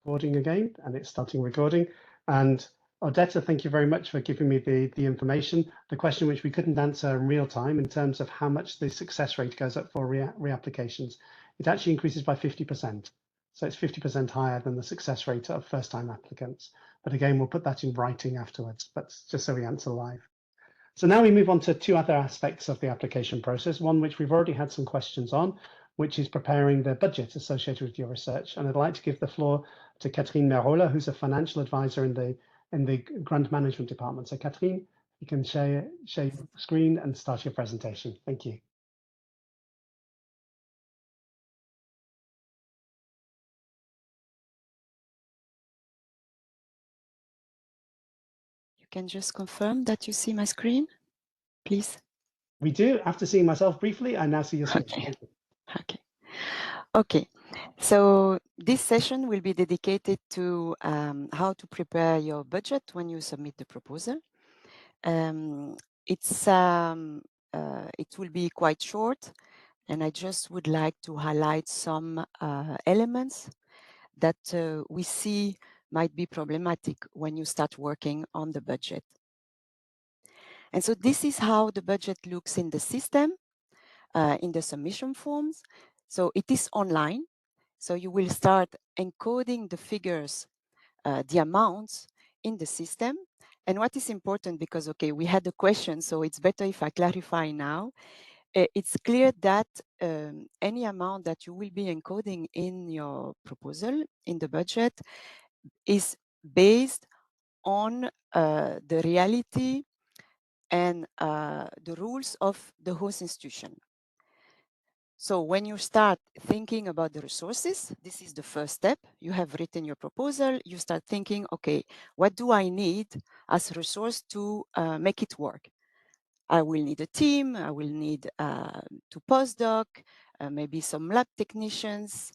Recording again, and it's starting recording. And Odetta, thank you very much for giving me the information. The question which we couldn't answer in real time in terms of how much the success rate goes up for reapplications. It actually increases by 50%. So it's 50% higher than the success rate of first-time applicants. But again, we'll put that in writing afterwards, but just so we answer live. So now we move on to two other aspects of the application process, one which we've already had some questions on, which is preparing the budget associated with your research. And I'd like to give the floor to Catherine Merola, who's a financial advisor in the grant management department. So Catherine, you can share your screen and start your presentation. Thank you. You can just confirm that you see my screen, please. We do. After seeing myself briefly, I now see your screen. Okay. Okay. So this session will be dedicated to how to prepare your budget when you submit the proposal. It will be quite short, and I just would like to highlight some elements that we see might be problematic when you start working on the budget. And so this is how the budget looks in the system, in the submission forms. So it is online. So you will start encoding the figures, the amounts in the system. And what is important, because, okay, we had a question, so it's better if I clarify now. It's clear that any amount that you will be encoding in your proposal, in the budget, is based on the reality and the rules of the host institution. So when you start thinking about the resources, this is the first step. You have written your proposal. You start thinking, okay, what do I need as a resource to make it work? I will need a team. I will need 2 postdoc, maybe some lab technicians.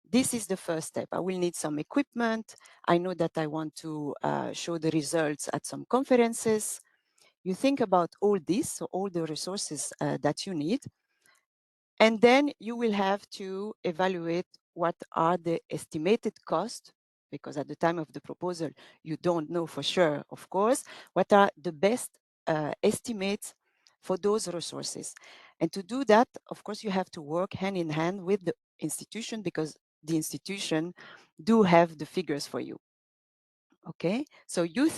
This is the first step. I will need some equipment. I know that I want to show the results at some conferences. You think about all this, so all the resources that you need. And then you will have to evaluate what are the estimated costs, because at the time of the proposal, you don't know for sure, of course, what are the best estimates for those resources. And to do that, of course, you have to work hand in hand with the institution, because the institution do have the figures for you. Okay, so you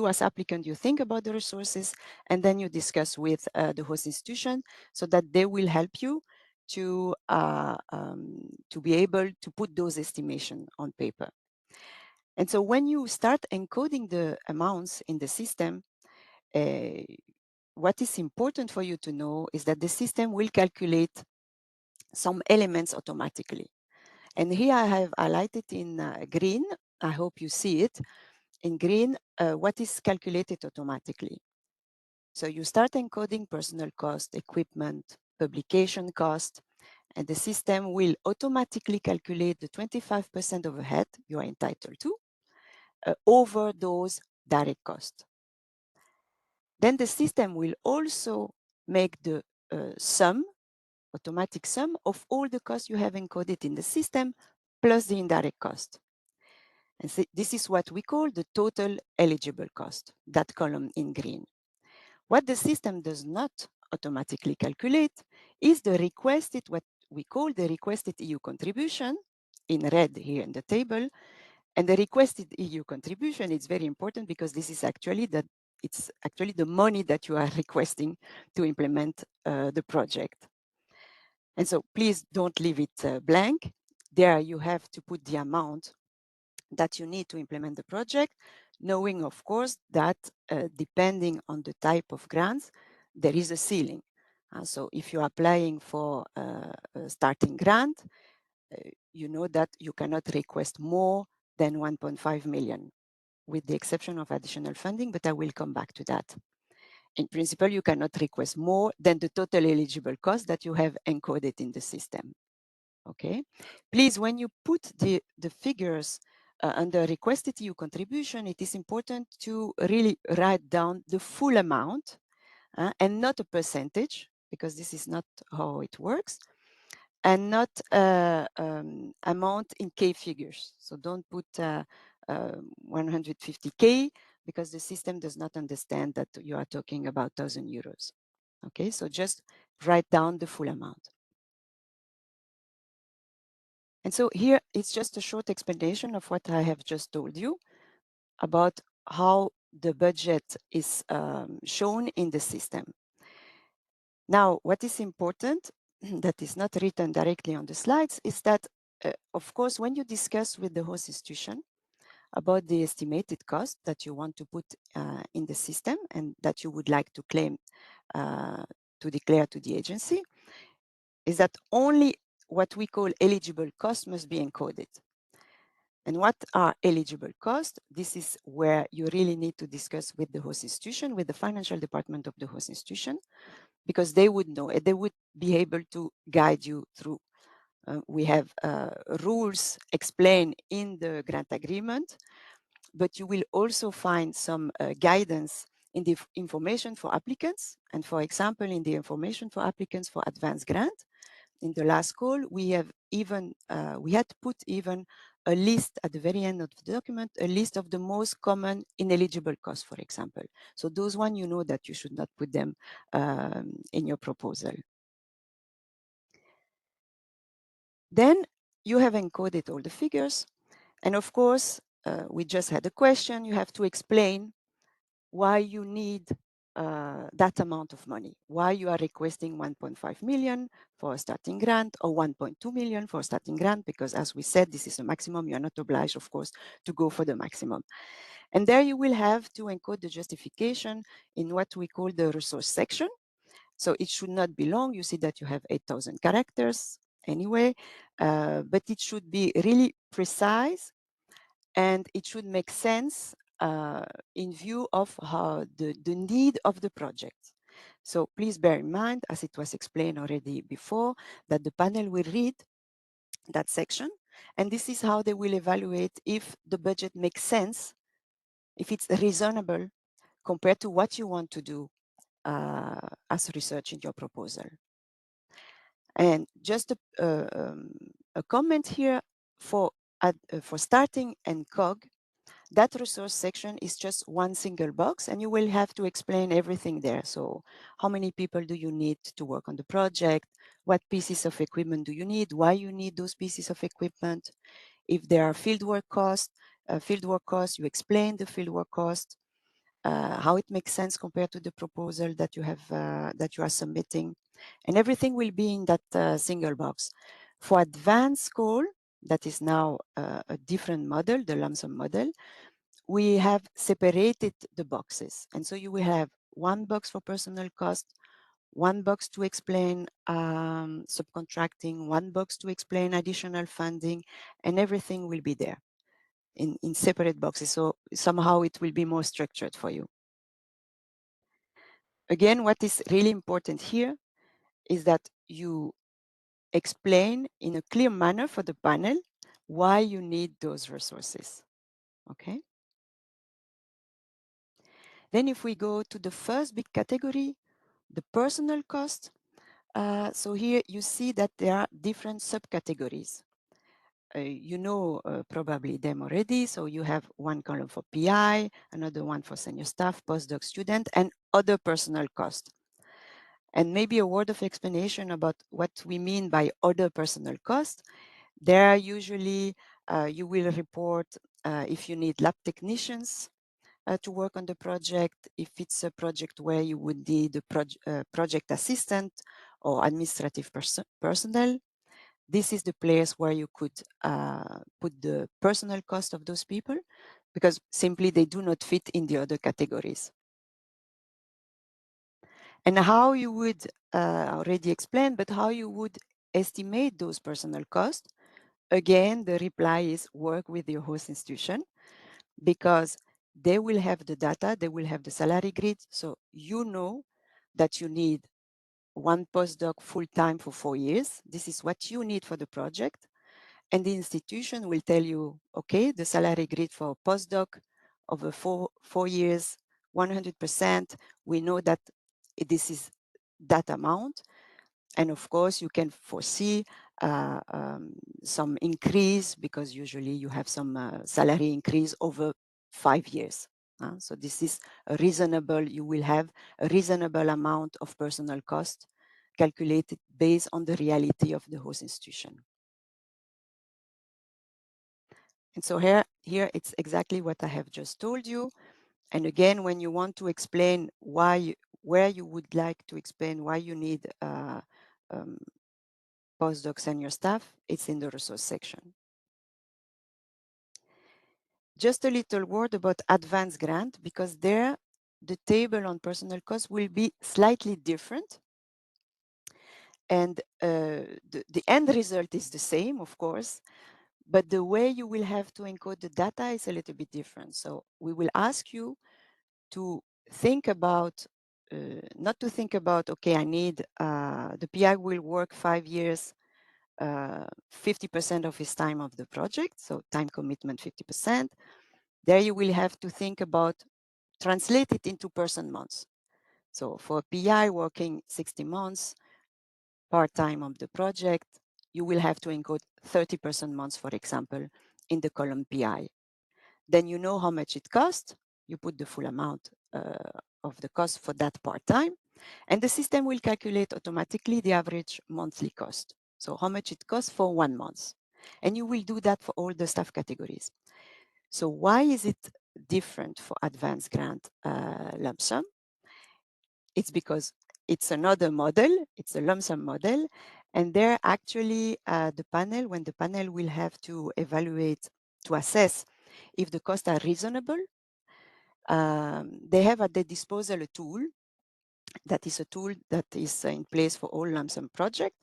as applicant, you think about the resources, and then you discuss with the host institution so that they will help you to be able to put those estimations on paper. And so when you start encoding the amounts in the system, what is important for you to know is that the system will calculate some elements automatically. And here I have highlighted in green, I hope you see it, in green, what is calculated automatically. So you start encoding personnel cost, equipment, publication cost, and the system will automatically calculate the 25% overhead you are entitled to over those direct costs. Then the system will also make the automatic sum of all the costs you have encoded in the system plus the indirect cost. And so this is what we call the total eligible cost, that column in green. What the system does not automatically calculate is the requested, what we call the requested EU contribution, in red here in the table. And the requested EU contribution is very important because this is actually the money that you are requesting to implement the project. And so please don't leave it blank. There you have to put the amount that you need to implement the project, knowing, of course, that depending on the type of grants, there is a ceiling. So if you're applying for a starting grant, you know that you cannot request more than 1.5 million, with the exception of additional funding, but I will come back to that. In principle, you cannot request more than the total eligible cost that you have encoded in the system. Okay, please, when you put the figures under requested EU contribution, it is important to really write down the full amount and not a percentage, because this is not how it works. and not amount in K figures. So don't put 150K, because the system does not understand that you are talking about 1,000 euros. Okay, so just write down the full amount. And so here it's just a short explanation of what I have just told you about how the budget is shown in the system. Now, what is important that is not written directly on the slides is that, of course, when you discuss with the host institution about the estimated cost that you want to put in the system and that you would like to claim to declare to the agency, is that only what we call eligible costs must be encoded. And what are eligible costs? This is where you really need to discuss with the host institution, with the financial department of the host institution, because they would know, they would be able to guide you through. We have rules explained in the grant agreement, but you will also find some guidance in the information for applicants. And for example, in the information for applicants for advanced grant, in the last call, we have even, we had put even a list at the very end of the document, a list of the most common ineligible costs, for example. So those one, you know that you should not put them in your proposal. Then you have encoded all the figures. And of course, we just had a question. You have to explain why you need that amount of money, why you are requesting 1.5 million for a starting grant or 1.2 million for a starting grant, because as we said, this is the maximum. You are not obliged, of course, to go for the maximum. And there you will have to encode the justification in what we call the resource section. So it should not be long. You see that you have 8,000 characters anyway, but it should be really precise and it should make sense in view of how the need of the project. So please bear in mind, as it was explained already before, that the panel will read that section, and this is how they will evaluate if the budget makes sense, if it's reasonable compared to what you want to do as research in your proposal. And just a comment here for starting and COG, that resource section is just one single box and you will have to explain everything there. So how many people do you need to work on the project? What pieces of equipment do you need? Why you need those pieces of equipment? If there are fieldwork costs, you explain the fieldwork cost, how it makes sense compared to the proposal that you have that you are submitting, and everything will be in that single box. For advanced call, that is now a different model, the lump sum model, we have separated the boxes. And so you will have one box for personal cost, one box to explain subcontracting, one box to explain additional funding, and everything will be there in separate boxes. So somehow it will be more structured for you. Again, what is really important here is that you explain in a clear manner for the panel why you need those resources. Okay. Then if we go to the first big category, the personal cost. So here you see that there are different subcategories. You know probably them already. So you have one column for PI, another one for senior staff, postdoc student, and other personal cost. And maybe a word of explanation about what we mean by other personal cost. There are usually, you will report if you need lab technicians to work on the project, if it's a project where you would need a project assistant or administrative personnel. This is the place where you could put the personal cost of those people, because simply they do not fit in the other categories. And how you would, already explain, but how you would estimate those personal costs. Again, the reply is work with your host institution, because they will have the data, they will have the salary grid. So you know that you need one postdoc full-time for 4 years. This is what you need for the project. And the institution will tell you, okay, the salary grid for postdoc over four years, 100%, we know that this is that amount. And of course, you can foresee some increase, because usually you have some salary increase over 5 years. So this is a reasonable, you will have a reasonable amount of personal cost calculated based on the reality of the host institution. And so here it's exactly what I have just told you. And again, when you want to explain where you would like to explain why you need postdocs and your staff, it's in the resource section. Just a little word about advanced grant, because there the table on personal cost will be slightly different. And the end result is the same, of course, but the way you will have to encode the data is a little bit different. So we will ask you to think about, not to think about, okay, I need, the PI will work 5 years, 50% of his time of the project, so time commitment 50%. There you will have to think about, translate it into person months. So for a PI working 60 months, part-time of the project, you will have to encode 30 person months, for example, in the column PI. Then you know how much it costs. You put the full amount of the cost for that part-time, and the system will calculate automatically the average monthly cost. So how much it costs for 1 month. And you will do that for all the staff categories. So why is it different for advanced grant lump sum? It's because it's another model, it's a lump sum model, and there actually the panel, when the panel will have to evaluate, to assess if the costs are reasonable, they have at their disposal a tool that is in place for all lump sum projects,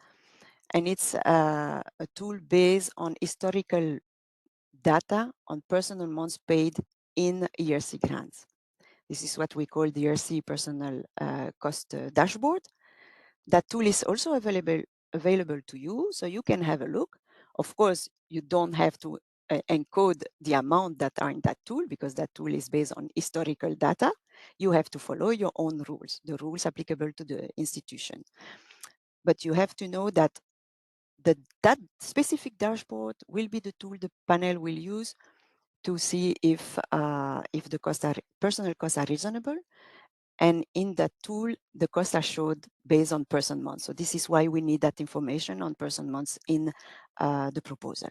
and it's a tool based on historical data on personal months paid in ERC grants. This is what we call the ERC personal cost dashboard. That tool is also available to you, so you can have a look. Of course, you don't have to encode the amount that are in that tool, because that tool is based on historical data. You have to follow your own rules, the rules applicable to the institution. But you have to know that that specific dashboard will be the tool the panel will use to see if the personal costs are reasonable. And in that tool, the costs are showed based on person months. So this is why we need that information on person months in the proposal.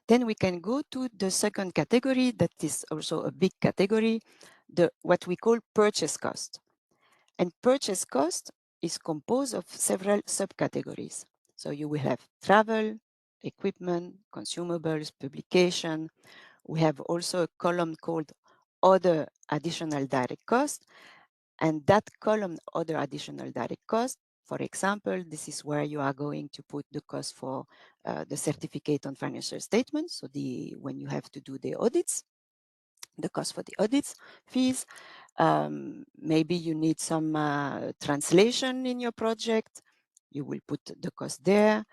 Then we can go to the second category, that is also a big category, what we call purchase cost. And purchase cost is composed of several subcategories. So you will have travel, equipment, consumables, publication. We have also a column called other additional direct cost. And that column, other additional direct cost, for example, this is where you are going to put the cost for the certificate on financial statements. So when you have to do the audits, the cost for the audits fees. Maybe you need some translation in your project. You will put the cost there.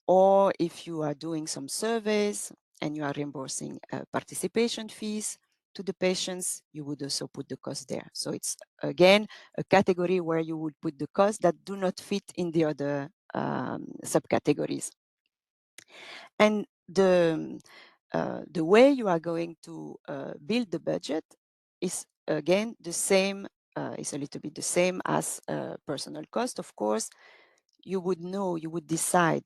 Or if you are doing some surveys and you are reimbursing participation fees to the patients, you would also put the cost there. So it's, again, a category where you would put the costs that do not fit in the other subcategories. And the way you are going to build the budget is, again, the same, is a little bit the same as personal cost. Of course, you would decide,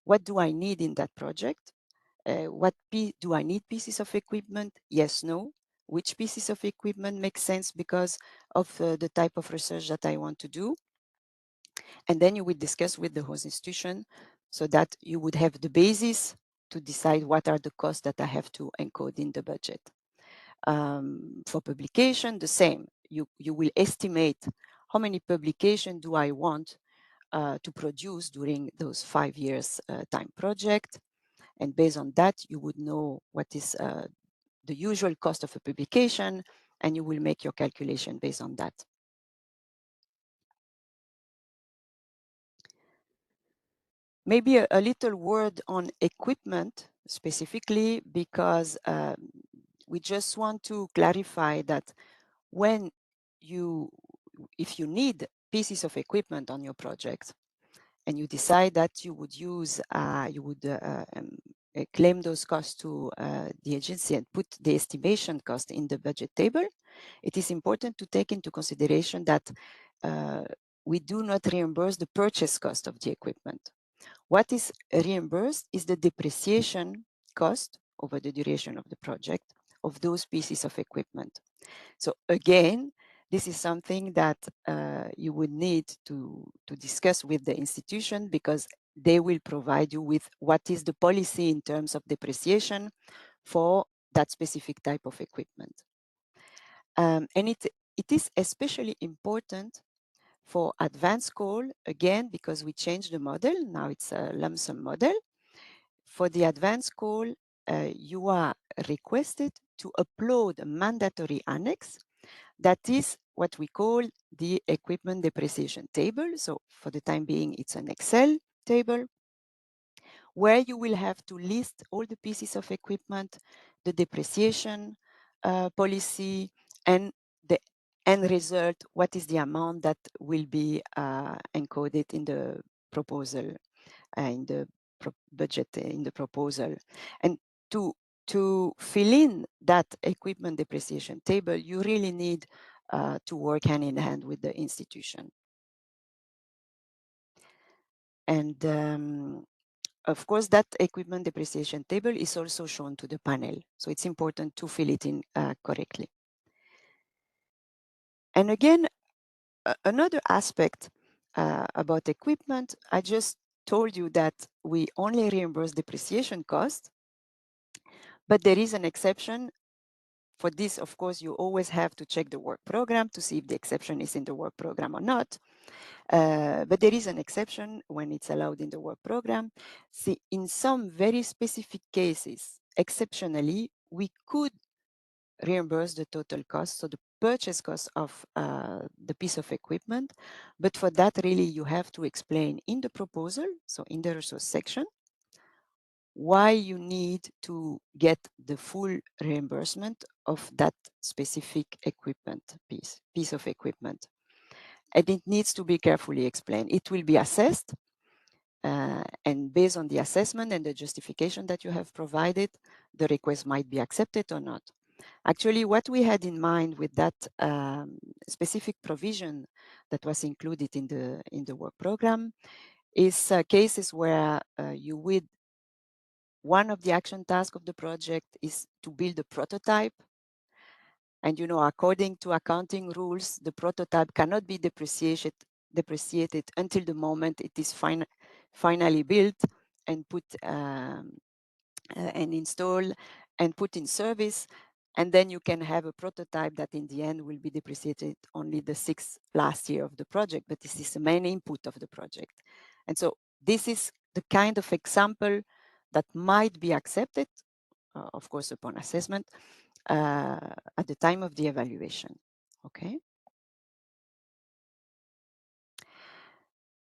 what do I need in that project? Do I need pieces of equipment? Yes, no. Which pieces of equipment make sense because of the type of research that I want to do? And then you would discuss with the host institution so that you would have the basis to decide what are the costs that I have to encode in the budget. For publication, the same. You will estimate how many publications do I want to produce during those 5 years time project. And based on that, you would know what is the usual cost of a publication, and you will make your calculation based on that. Maybe a little word on equipment specifically, because we just want to clarify that if you need pieces of equipment on your project, and you decide that you would use, claim those costs to the agency and put the estimation cost in the budget table, it is important to take into consideration that we do not reimburse the purchase cost of the equipment. What is reimbursed is the depreciation cost over the duration of the project of those pieces of equipment. So again, this is something that you would need to discuss with the institution, because they will provide you with what is the policy in terms of depreciation for that specific type of equipment. And it is especially important for advanced call, again, because we changed the model. Now it's a lump sum model. For the advanced call, you are requested to upload a mandatory annex that is what we call the equipment depreciation table. So for the time being, it's an Excel table where you will have to list all the pieces of equipment, the depreciation policy, and the end result, what is the amount that will be encoded in the proposal, in the budget, in the proposal. And to fill in that equipment depreciation table, you really need to work hand in hand with the institution. And of course, that equipment depreciation table is also shown to the panel. So it's important to fill it in correctly. And again, another aspect about equipment, I just told you that we only reimburse depreciation cost, but there is an exception. For this, of course, you always have to check the work program to see if the exception is in the work program or not. But there is an exception when it's allowed in the work program. See, in some very specific cases, exceptionally, we could reimburse the total cost, so the purchase cost of the piece of equipment. But for that, really, you have to explain in the proposal, so in the resource section, why you need to get the full reimbursement of that specific equipment piece of equipment. And it needs to be carefully explained. It will be assessed, and based on the assessment and the justification that you have provided, the request might be accepted or not. Actually, what we had in mind with that specific provision that was included in the work program is cases where you would, one of the action tasks of the project is to build a prototype. And according to accounting rules, the prototype cannot be depreciated until the moment it is finally built and put and installed and put in service. And then you can have a prototype that in the end will be depreciated only the last year of the project, but this is the main input of the project. And so this is the kind of example that might be accepted, of course, upon assessment, at the time of the evaluation. Okay.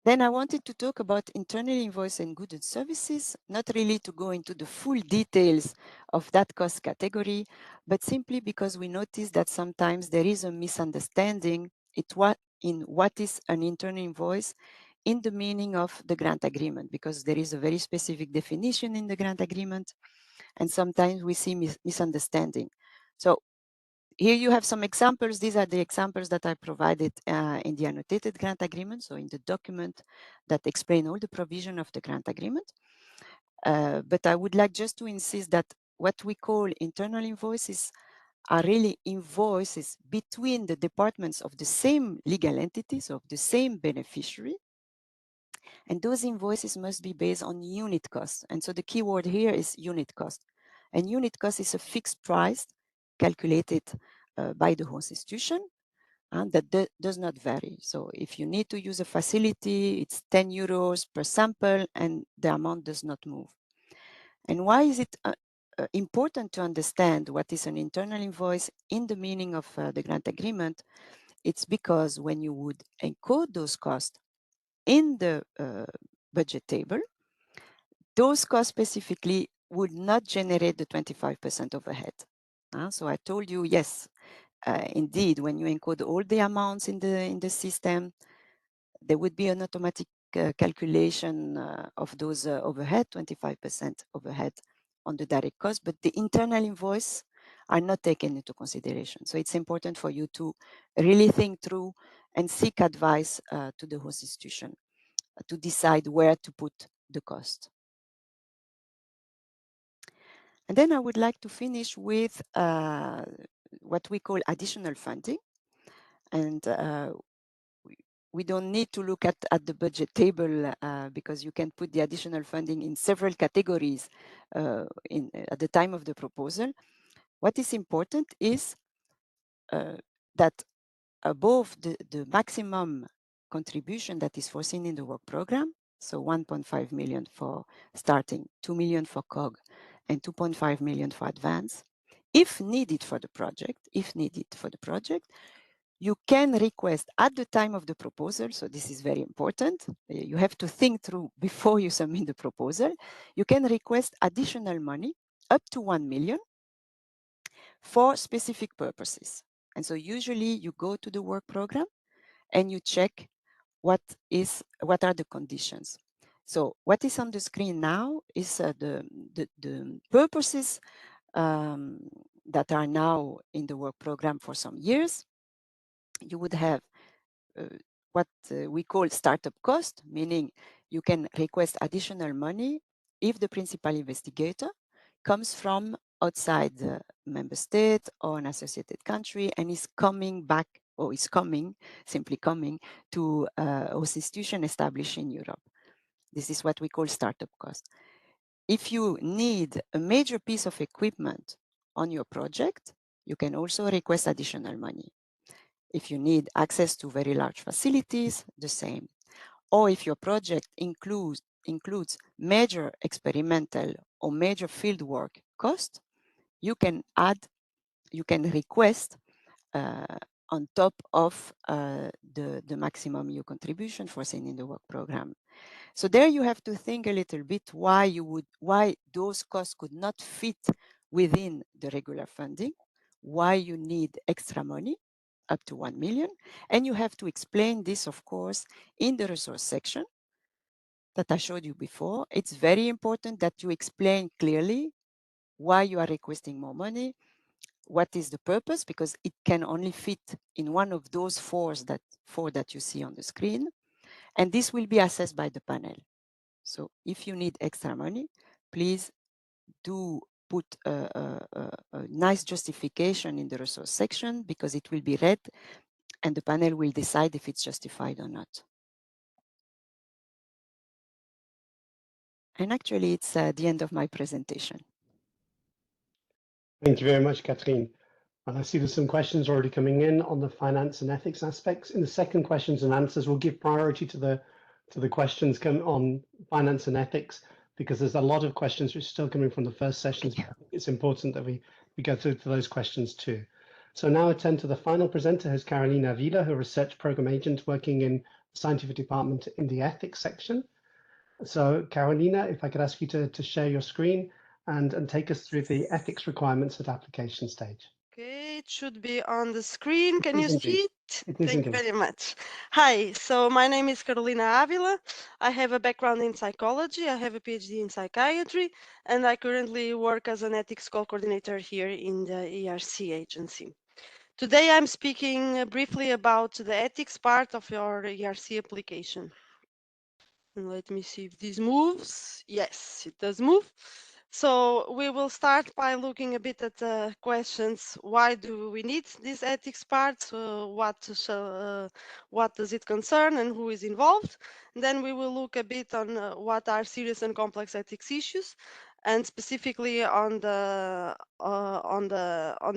Then I wanted to talk about internal invoice and goods and services, not really to go into the full details of that cost category, but simply because we notice that sometimes there is a misunderstanding in what is an internal invoice in the meaning of the grant agreement, because there is a very specific definition in the grant agreement, and sometimes we see misunderstanding. So here you have some examples. These are the examples that I provided in the annotated grant agreement, so in the document that explain all the provision of the grant agreement. But I would like just to insist that what we call internal invoices are really invoices between the departments of the same legal entities, of the same beneficiary. And those invoices must be based on unit cost. And so the key word here is unit cost. And unit cost is a fixed price calculated by the host institution, and that does not vary. So if you need to use a facility, it's 10 euros per sample, and the amount does not move. And why is it important to understand what is an internal invoice in the meaning of the grant agreement? It's because when you would encode those costs in the budget table, those costs specifically would not generate the 25% overhead. So I told you, yes, indeed, when you encode all the amounts in the system, There would be an automatic calculation of those overhead, 25% overhead on the direct cost, but the internal invoice are not taken into consideration. So it's important for you to really think through and seek advice to the host institution to decide where to put the cost. And then I would like to finish with what we call additional funding. And we don't need to look at the budget table because you can put the additional funding in several categories at the time of the proposal. What is important is that above the maximum contribution that is foreseen in the work program, so 1.5 million for starting, 2 million for COG, and 2.5 million for advance, if needed for the project, you can request at the time of the proposal, so this is very important, you have to think through before you submit the proposal, you can request additional money up to 1 million for specific purposes. And so usually you go to the work program and you check what are the conditions. So what is on the screen now is the purposes that are now in the work program for some years. You would have what we call startup cost, meaning you can request additional money if the principal investigator comes from outside the member state or an associated country and is coming back or is simply coming to a host institution established in Europe. This is what we call startup cost. If you need a major piece of equipment on your project, you can also request additional money. If you need access to very large facilities, the same. Or if your project includes major experimental or major fieldwork cost, you can request on top of the maximum EU contribution foreseen in the work program. So there you have to think a little bit why those costs could not fit within the regular funding, why you need extra money up to 1 million, and you have to explain this, of course, in the resource section that I showed you before. It's very important that you explain clearly why you are requesting more money, what is the purpose, because it can only fit in one of those four that you see on the screen, and this will be assessed by the panel. So if you need extra money, please do put a nice justification in the resource section because it will be read and the panel will decide if it's justified or not. And actually, it's the end of my presentation. Thank you very much, Catherine. And I see there's some questions already coming in on the finance and ethics aspects. In the second questions and answers, we'll give priority to the questions come on finance and ethics because there's a lot of questions which are still coming from the first sessions. But I think it's important that we go through to those questions too. So now I turn to the final presenter, who's Carolina Avila, her research program agent working in the scientific department in the ethics section. So Carolina, if I could ask you to share your screen and take us through the ethics requirements at application stage. Okay, it should be on the screen. Can you see it? It is Thank you indeed. very much. Hi, so my name is Carolina Avila. I have a background in psychology. I have a PhD in psychiatry, and I currently work as an ethics co-coordinator here in the ERC agency. Today, I'm speaking briefly about the ethics part of your ERC application. And let me see if this moves. Yes, it does move. So we will start by looking a bit at the questions. Why do we need this ethics part? What does it concern and who is involved? And then we will look a bit on what are serious and complex ethics issues, and specifically on the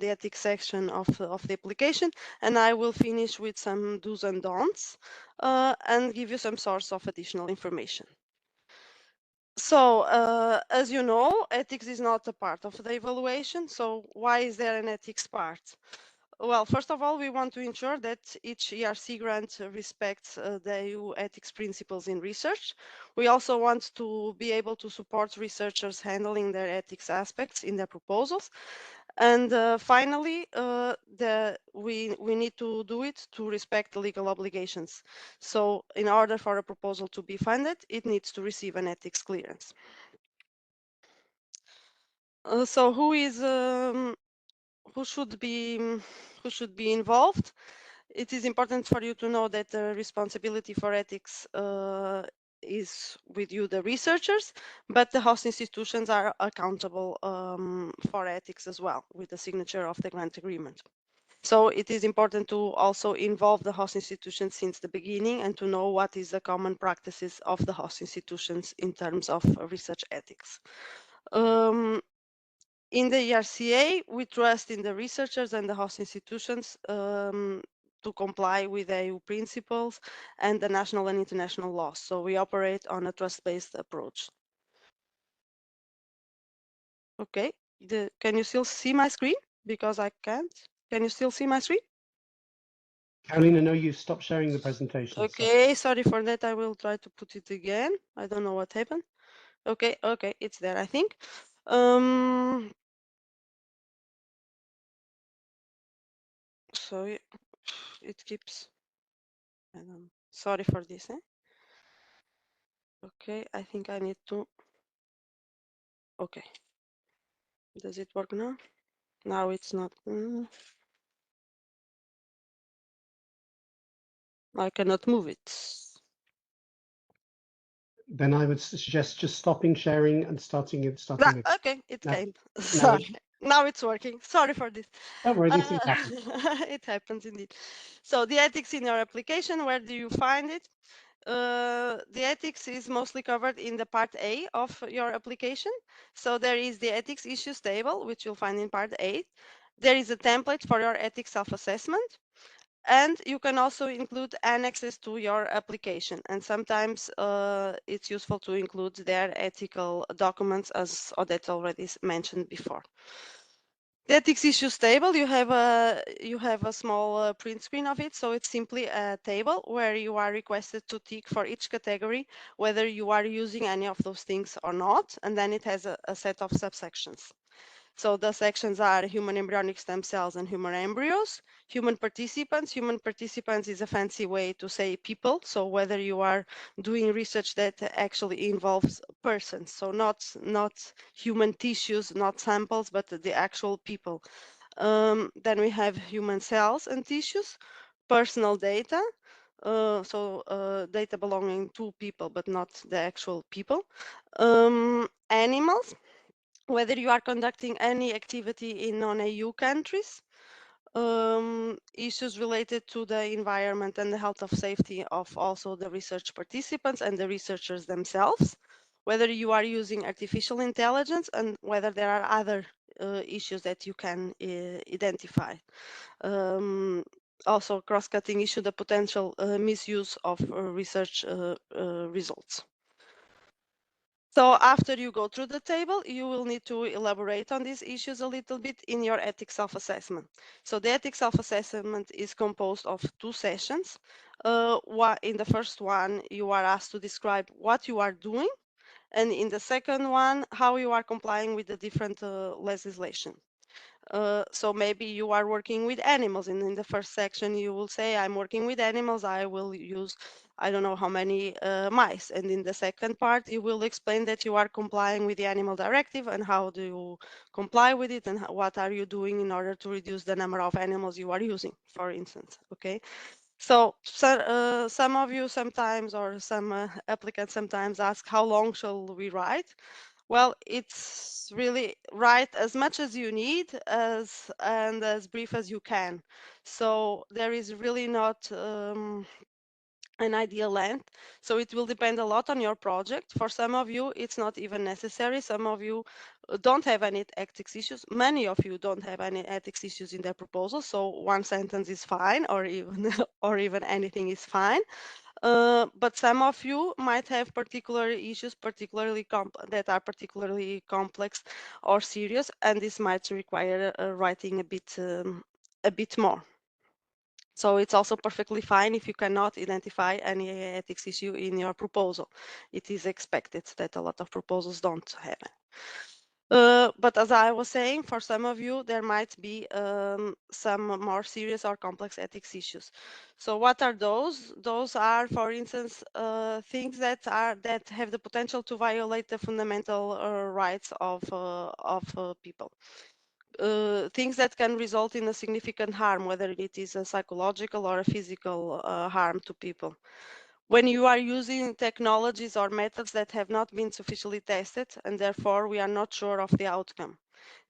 ethics section of the application. And I will finish with some do's and don'ts and give you some source of additional information. So, as you know, ethics is not a part of the evaluation. So why is there an ethics part? Well, first of all, we want to ensure that each ERC grant respects the EU ethics principles in research. We also want to be able to support researchers handling their ethics aspects in their proposals. And finally, we need to do it to respect the legal obligations. So in order for a proposal to be funded, it needs to receive an ethics clearance. So who should be involved? It is important for you to know that the responsibility for ethics is with you, the researchers, but the host institutions are accountable for ethics as well, with the signature of the grant agreement. So it is important to also involve the host institutions since the beginning and to know what is the common practices of the host institutions in terms of research ethics. In the ERCEA, we trust in the researchers and the host institutions to comply with EU principles and the national and international laws. So we operate on a trust-based approach. Okay, can you still see my screen? Because I can't. Can you still see my screen? Carolina, no, you stopped sharing the presentation. Okay, sorry for that. I will try to put it again. I don't know what happened. Okay, it's there, I think. So it keeps. Sorry for this. Okay, I think I need to. Okay. Does it work now? Now it's not. I cannot move it. Then I would suggest just stopping sharing and starting it. Okay, it No, came. no, Sorry. Now it's working. Sorry for this. don't worry, these things happen. It happens indeed. So the ethics in your application, where do you find it? The ethics is mostly covered in the part A of your application. So there is the ethics issues table, which you'll find in part A. There is a template for your ethics self-assessment. And you can also include annexes to your application. And sometimes it's useful to include their ethical documents, as Odette already mentioned before. The ethics issues table, you have a small print screen of it. So it's simply a table where you are requested to tick for each category whether you are using any of those things or not. And then it has a set of subsections. So the sections are human embryonic stem cells and human embryos, human participants. Human participants is a fancy way to say people. So whether you are doing research that actually involves persons, so not human tissues, not samples, but the actual people. Then we have human cells and tissues, personal data. Data belonging to people, but not the actual people. Animals, whether you are conducting any activity in non-EU countries, issues related to the environment and the health of safety of also the research participants and the researchers themselves, whether you are using artificial intelligence, and whether there are other issues that you can identify. Also, cross-cutting issue, the potential misuse of research results. So after you go through the table, you will need to elaborate on these issues a little bit in your ethics self-assessment. So the ethics self-assessment is composed of 2 sessions. In the first one, you are asked to describe what you are doing, and in the second one, how you are complying with the different legislation. So maybe you are working with animals, and in the first section you will say, I'm working with animals, I will use, I don't know how many mice. And in the second part, you will explain that you are complying with the animal directive and how do you comply with it, and what are you doing in order to reduce the number of animals you are using, for instance. Okay. So some of you sometimes, or some applicants sometimes ask, how long shall we write? Well, it's really write as much as you need and as brief as you can. So there is really not an ideal length. So it will depend a lot on your project. For some of you, it's not even necessary. Some of you don't have any ethics issues. Many of you don't have any ethics issues in their proposal. So 1 sentence is fine, or even or even anything is fine. But some of you might have particular issues, that are particularly complex or serious, and this might require writing a bit more. So it's also perfectly fine if you cannot identify any ethics issue in your proposal. It is expected that a lot of proposals don't have it. But as I was saying, for some of you, there might be some more serious or complex ethics issues. So what are those? Those are, for instance, things that have the potential to violate the fundamental rights of people. Things that can result in a significant harm, whether it is a psychological or a physical harm to people. When you are using technologies or methods that have not been sufficiently tested, and therefore we are not sure of the outcome.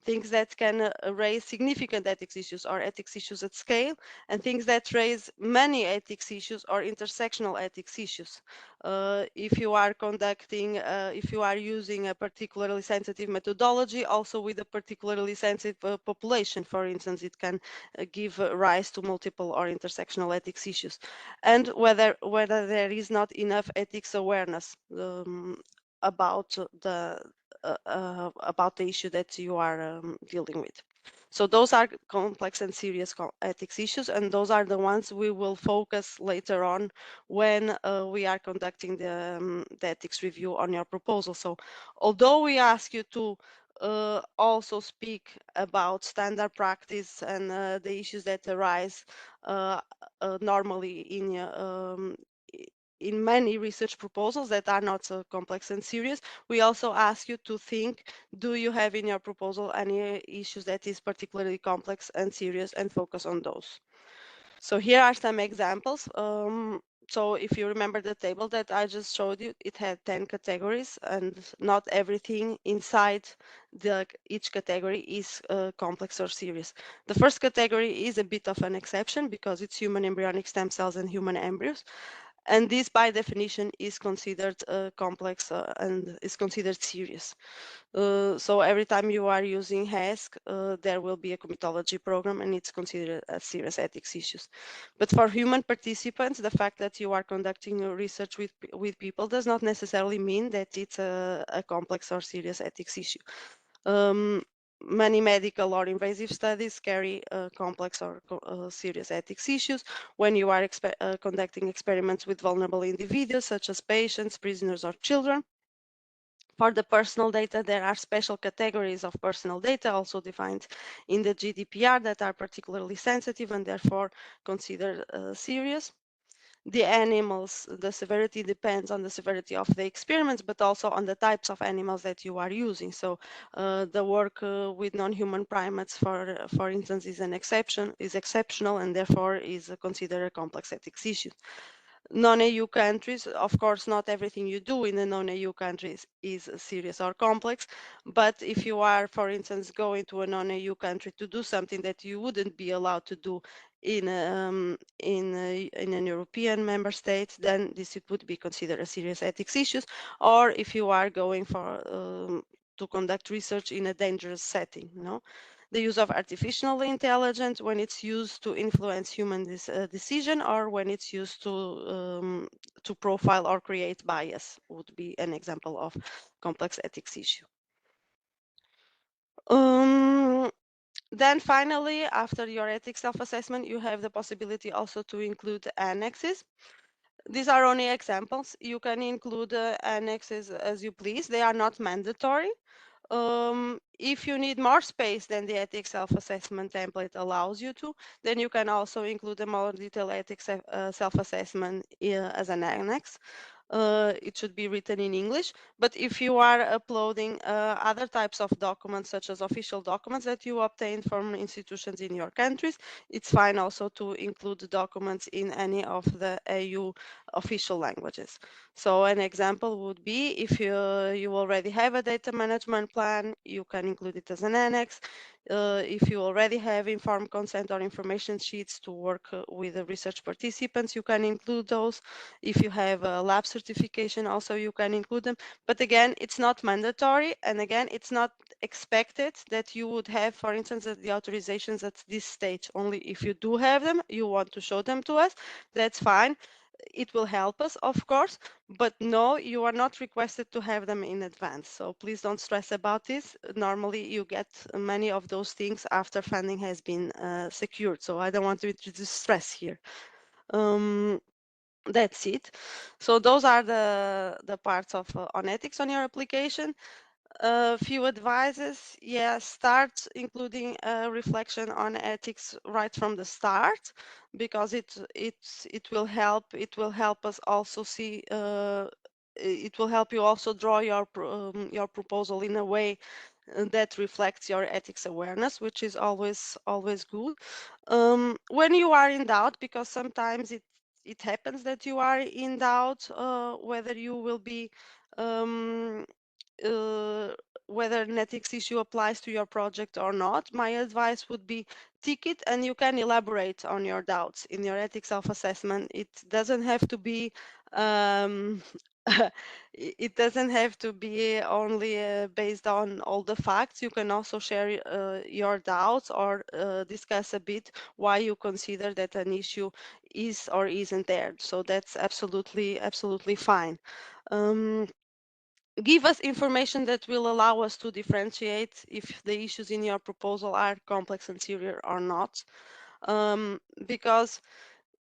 Things that can raise significant ethics issues or ethics issues at scale, and things that raise many ethics issues or intersectional ethics issues. If you are if you are using a particularly sensitive methodology, also with a particularly sensitive population, for instance, it can give rise to multiple or intersectional ethics issues. And whether there is not enough ethics awareness about the issue that you are dealing with. So those are complex and serious ethics issues, and those are the ones we will focus later on when we are conducting the ethics review on your proposal. So although we ask you to also speak about standard practice and the issues that arise normally in many research proposals that are not so complex and serious, we also ask you to think, do you have in your proposal any issues that is particularly complex and serious, and focus on those. So here are some examples. So if you remember the table that I just showed you, it had 10 categories, and not everything inside each category is complex or serious. The first category is a bit of an exception because it's human embryonic stem cells and human embryos. And this, by definition, is considered complex and is considered serious. So every time you are using HASC, there will be a comitology program, and it's considered a serious ethics issues. But for human participants, the fact that you are conducting research with people does not necessarily mean that it's a complex or serious ethics issue. Many medical or invasive studies carry complex or serious ethics issues when you are conducting experiments with vulnerable individuals, such as patients, prisoners, or children. For the personal data, there are special categories of personal data also defined in the GDPR that are particularly sensitive and therefore considered serious. The animals, the severity depends on the severity of the experiments, but also on the types of animals that you are using. So the work with non-human primates, for instance, is exceptional, and therefore is considered a complex ethics issue. Non-EU countries, of course, not everything you do in the non-EU countries is serious or complex, but if you are, for instance, going to a non-EU country to do something that you wouldn't be allowed to do in an European member state, then this would be considered a serious ethics issues. Or if you are going to conduct research in a dangerous setting, the use of artificial intelligence when it's used to influence human decision, or when it's used to profile or create bias would be an example of complex ethics issue. Then finally, after your ethics self-assessment, you have the possibility also to include annexes. These are only examples. You can include annexes as you please. They are not mandatory. If you need more space than the ethics self-assessment template allows you to, then you can also include a more detailed ethics self-assessment as an annex. It should be written in English, but if you are uploading other types of documents, such as official documents that you obtain from institutions in your countries, it's fine also to include documents in any of the EU official languages. So an example would be if you already have a data management plan, you can include it as an annex. If you already have informed consent or information sheets to work with the research participants, you can include those. If you have a lab certification, also you can include them. But again, it's not mandatory. And again, it's not expected that you would have, for instance, the authorizations at this stage. Only if you do have them, you want to show them to us, that's fine. It will help us, of course, but no, you are not requested to have them in advance. So please don't stress about this. Normally, you get many of those things after funding has been secured. So I don't want to introduce stress here. That's it. So those are the parts of on ethics on your application. A few advices. Yeah, start including a reflection on ethics right from the start, because it will help. It will help us also see. It will help you also draw your proposal in a way that reflects your ethics awareness, which is always good. When you are in doubt, because sometimes it happens that you are in doubt whether you will be um, uh, whether an ethics issue applies to your project or not, my advice would be tick it, and you can elaborate on your doubts in your ethics self-assessment. It doesn't have to be it doesn't have to be only based on all the facts. You can also share your doubts or discuss a bit why you consider that an issue is or isn't there. So that's absolutely fine. Give us information that will allow us to differentiate if the issues in your proposal are complex and serious or not. Because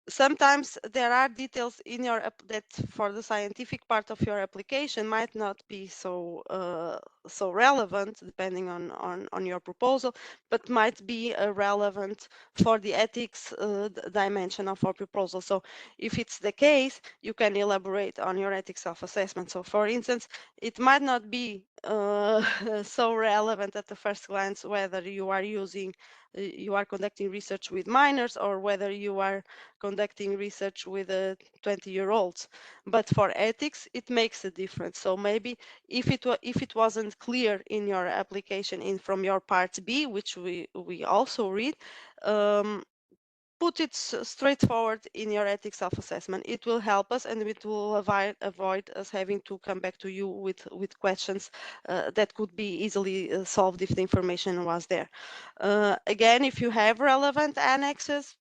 sometimes there are details in your that for the scientific part of your application might not be so relevant depending on your proposal, but might be relevant for the ethics dimension of our proposal. So if it's the case, you can elaborate on your ethics self-assessment. So for instance, it might not be so relevant at the first glance whether you are conducting research with minors or whether you are conducting research with 20-year-olds. But for ethics, it makes a difference. So maybe if it wasn't clear in your application from your part B, which we also read, put it straightforward in your ethics self-assessment. It will help us, and it will avoid us having to come back to you with questions that could be easily solved if the information was there. Again, if you have relevant annexes,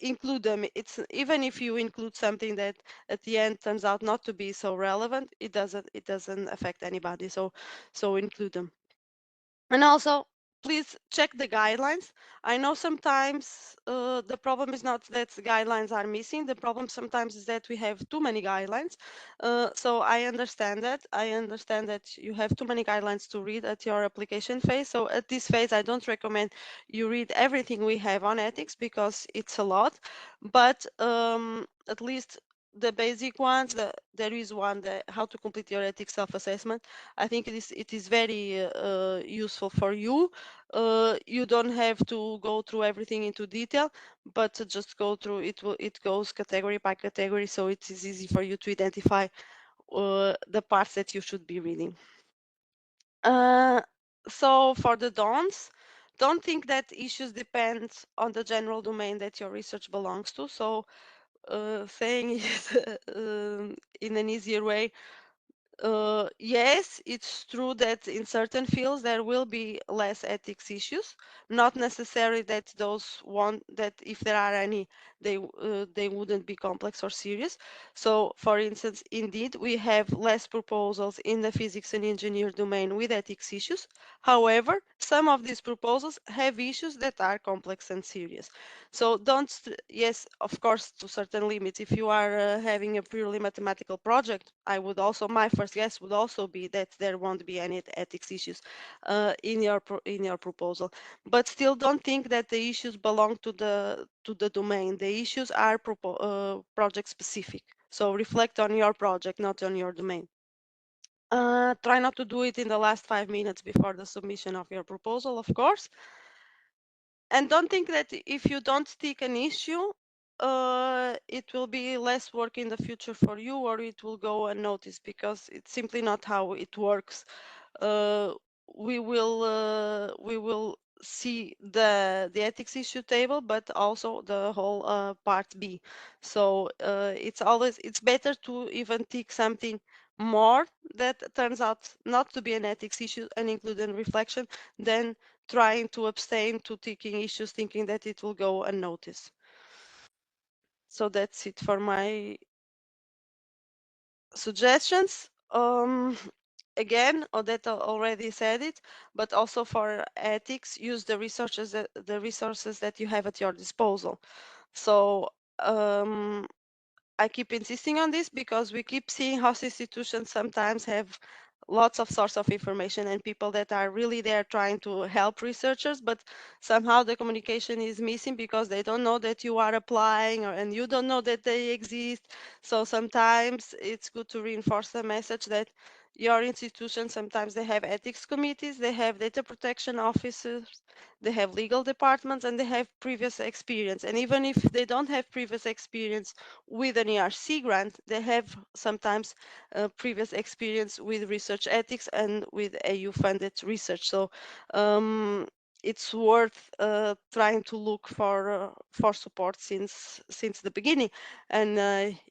include them. It's even if you include something that at the end turns out not to be so relevant, it doesn't affect anybody. So include them. And also, please check the guidelines. I know sometimes the problem is not that the guidelines are missing. The problem sometimes is that we have too many guidelines. So I understand that. I understand that you have too many guidelines to read at your application phase. So at this phase, I don't recommend you read everything we have on ethics because it's a lot. But at least the basic ones, there is one, how to complete your ethics self-assessment. I think it is very useful for you. You don't have to go through everything into detail, but to just go through it. It goes category by category, so it is easy for you to identify the parts that you should be reading. So for the don'ts, don't think that issues depend on the general domain that your research belongs to. So saying it in an easier way, yes, it's true that in certain fields there will be less ethics issues. Not necessarily that that if there are any, they wouldn't be complex or serious. So, for instance, indeed, we have less proposals in the physics and engineer domain with ethics issues. However, some of these proposals have issues that are complex and serious. So yes, of course, to certain limits. If you are having a purely mathematical project, my first guess would also be that there won't be any ethics issues in your proposal. But still, don't think that the issues belong to the domain. The issues are project specific. So reflect on your project, not on your domain. Try not to do it in the last 5 minutes before the submission of your proposal, of course. And don't think that if you don't take an issue, it will be less work in the future for you, or it will go unnoticed, because it's simply not how it works. We will see the ethics issue table, but also the whole part B. So it's better to even take something more that turns out not to be an ethics issue and include in reflection than trying to abstain to taking issues thinking that it will go unnoticed. So that's it for my suggestions. Again, Odetta already said it, but also for ethics, use the resources that you have at your disposal. So I keep insisting on this because we keep seeing how institutions sometimes have lots of source of information and people that are really there trying to help researchers, but somehow the communication is missing because they don't know that you are applying, and you don't know that they exist. So sometimes it's good to reinforce the message that your institution, sometimes they have ethics committees, they have data protection officers, they have legal departments, and they have previous experience. And even if they don't have previous experience with an ERC grant, they have sometimes previous experience with research ethics and with EU-funded research. So it's worth trying to look for support since the beginning. And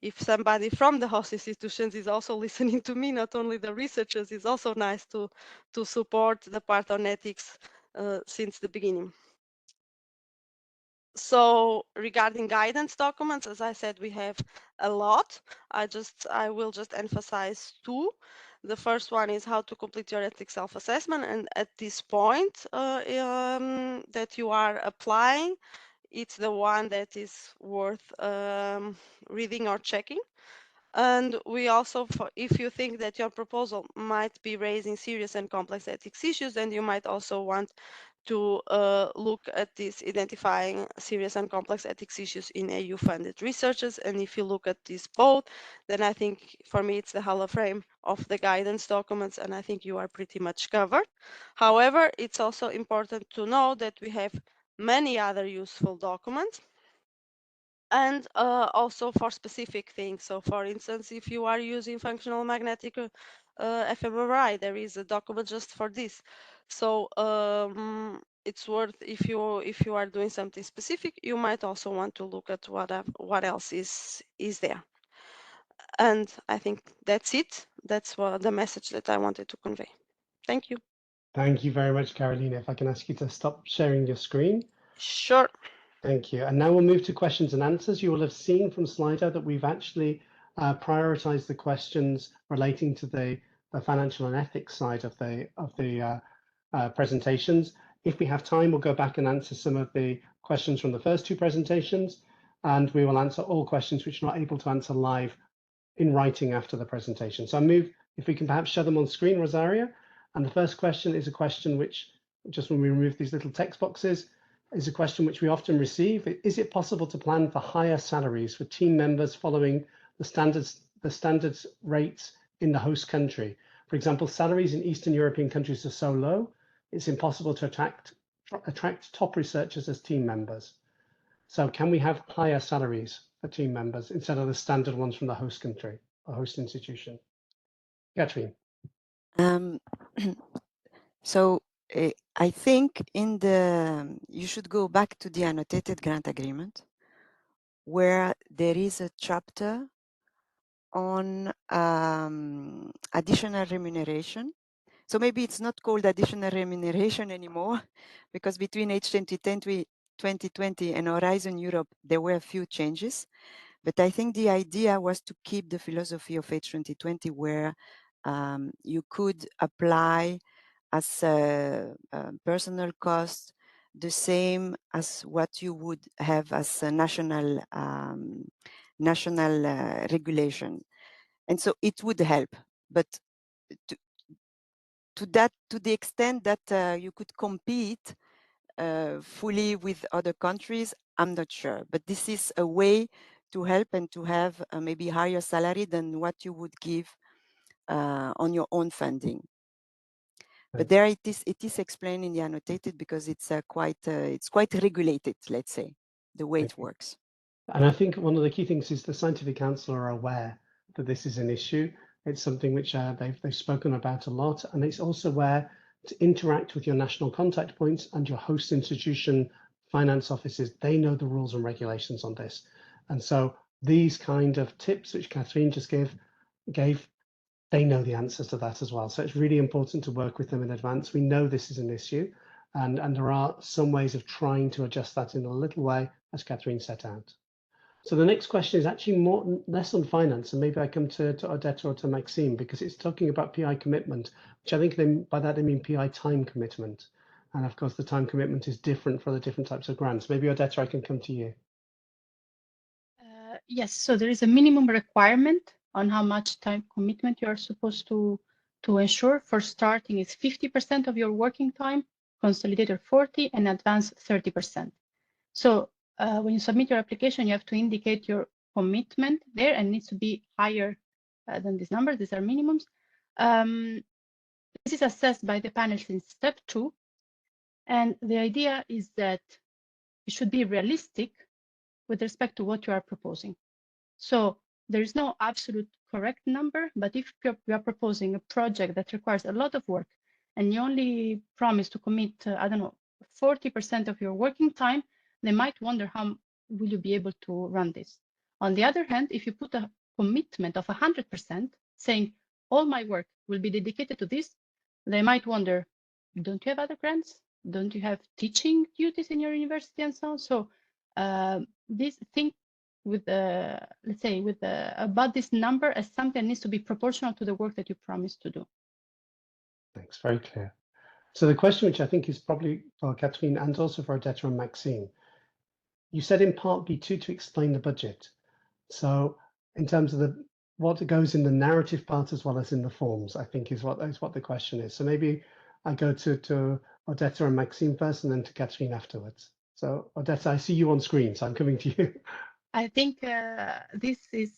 if somebody from the host institutions is also listening to me, not only the researchers, it's also nice to support the part on ethics since the beginning. So regarding guidance documents, as I said, we have a lot. I will just emphasize two. The first one is how to complete your ethics self-assessment, and at this point that you are applying, it's the one that is worth reading or checking. And we also, if you think that your proposal might be raising serious and complex ethics issues, then you might also want to look at this identifying serious and complex ethics issues in EU-funded researches. And if you look at this both, then I think for me it's the hollow frame of the guidance documents, and I think you are pretty much covered. However, it's also important to know that we have many other useful documents, and also for specific things. So for instance, if you are using functional magnetic fMRI, there is a document just for this. So it's worth, if you are doing something specific, you might also want to look at what else is there. And I think that's it. That's the message that I wanted to convey. Thank you. Thank you very much, Carolina. If I can ask you to stop sharing your screen. Sure. Thank you. And now we'll move to questions and answers. You will have seen from Slido that we've actually prioritized the questions relating to the financial and ethics side of the presentations. If we have time, we'll go back and answer some of the questions from the first two presentations, and we will answer all questions which we're not able to answer live in writing after the presentation. So if we can perhaps show them on screen, Rosaria. And the first question is a question which, just when we remove these little text boxes, is a question which we often receive. Is it possible to plan for higher salaries for team members following the standards rates in the host country? For example, salaries in Eastern European countries are so low, it's impossible to attract top researchers as team members. So can we have higher salaries for team members instead of the standard ones from the host country or host institution? Catherine. So I think you should go back to the annotated grant agreement, where there is a chapter on additional remuneration. So maybe it's not called additional remuneration anymore, because between H2020 and Horizon Europe, there were a few changes. But I think the idea was to keep the philosophy of H2020, where you could apply as a personal cost the same as what you would have as a national regulation, and so it would help. But to the extent that you could compete fully with other countries, I'm not sure. But this is a way to help and to have maybe higher salary than what you would give on your own funding. But there it is explained in the annotated, because it's quite regulated, let's say, the way it works. And I think one of the key things is the Scientific Council are aware that this is an issue. It's something which they've spoken about a lot, and it's also where to interact with your national contact points and your host institution finance offices. They know the rules and regulations on this, and so these kind of tips which Catherine just gave, they know the answers to that as well. So it's really important to work with them in advance. We know this is an issue, and there are some ways of trying to adjust that in a little way, as Catherine set out. So the next question is actually less on finance, and maybe I come to Odetta or to Maxime, because it's talking about PI commitment, which I think by that they mean PI time commitment. And of course, the time commitment is different for the different types of grants. Maybe Odetta, I can come to you. Yes, so there is a minimum requirement on how much time commitment you are supposed to to ensure for starting is 50% of your working time, consolidator 40, and advance 30%. So when you submit your application, you have to indicate your commitment there, and needs to be higher than these numbers. These are minimums. This is assessed by the panel in step 2. And the idea is that it should be realistic with respect to what you are proposing. So there is no absolute correct number, but if you are proposing a project that requires a lot of work and you only promise to commit, I don't know, 40% of your working time, they might wonder how will you be able to run this. On the other hand, if you put a commitment of 100%, saying all my work will be dedicated to this, they might wonder, don't you have other grants? Don't you have teaching duties in your university and so on? So this thing with let's say with about this number as something that needs to be proportional to the work that you promise to do. Thanks, very clear. So the question, which I think is probably for Catherine and also for Odetta and Maxime, you said in part B2 to explain the budget. So in terms of what goes in the narrative part as well as in the forms, I think is what the question is. So maybe I go to Odetta and Maxime first and then to Catherine afterwards. So Odetta, I see you on screen, so I'm coming to you. I think this is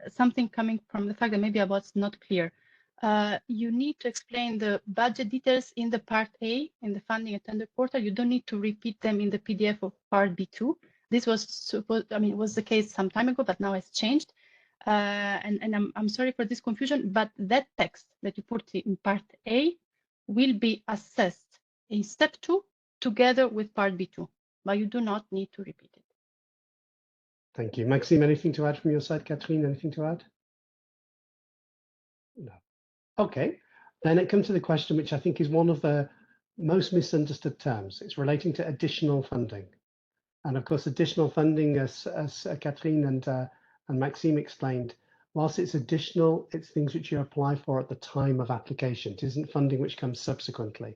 something coming from the fact that maybe what's not clear. You need to explain the budget details in the part A, in the funding and tender portal. You don't need to repeat them in the PDF of part B2. This was supposed, I mean, it was the case some time ago, but now it's changed. And I'm sorry for this confusion, but that text that you put in part A will be assessed in step 2 together with part B2, but you do not need to repeat it. Thank you. Maxime, anything to add from your side? Catherine, anything to add? No. Okay. Then it comes to the question, which I think is one of the most misunderstood terms. It's relating to additional funding. And of course, additional funding, as Catherine and Maxime explained, whilst it's additional, it's things which you apply for at the time of application. It isn't funding which comes subsequently.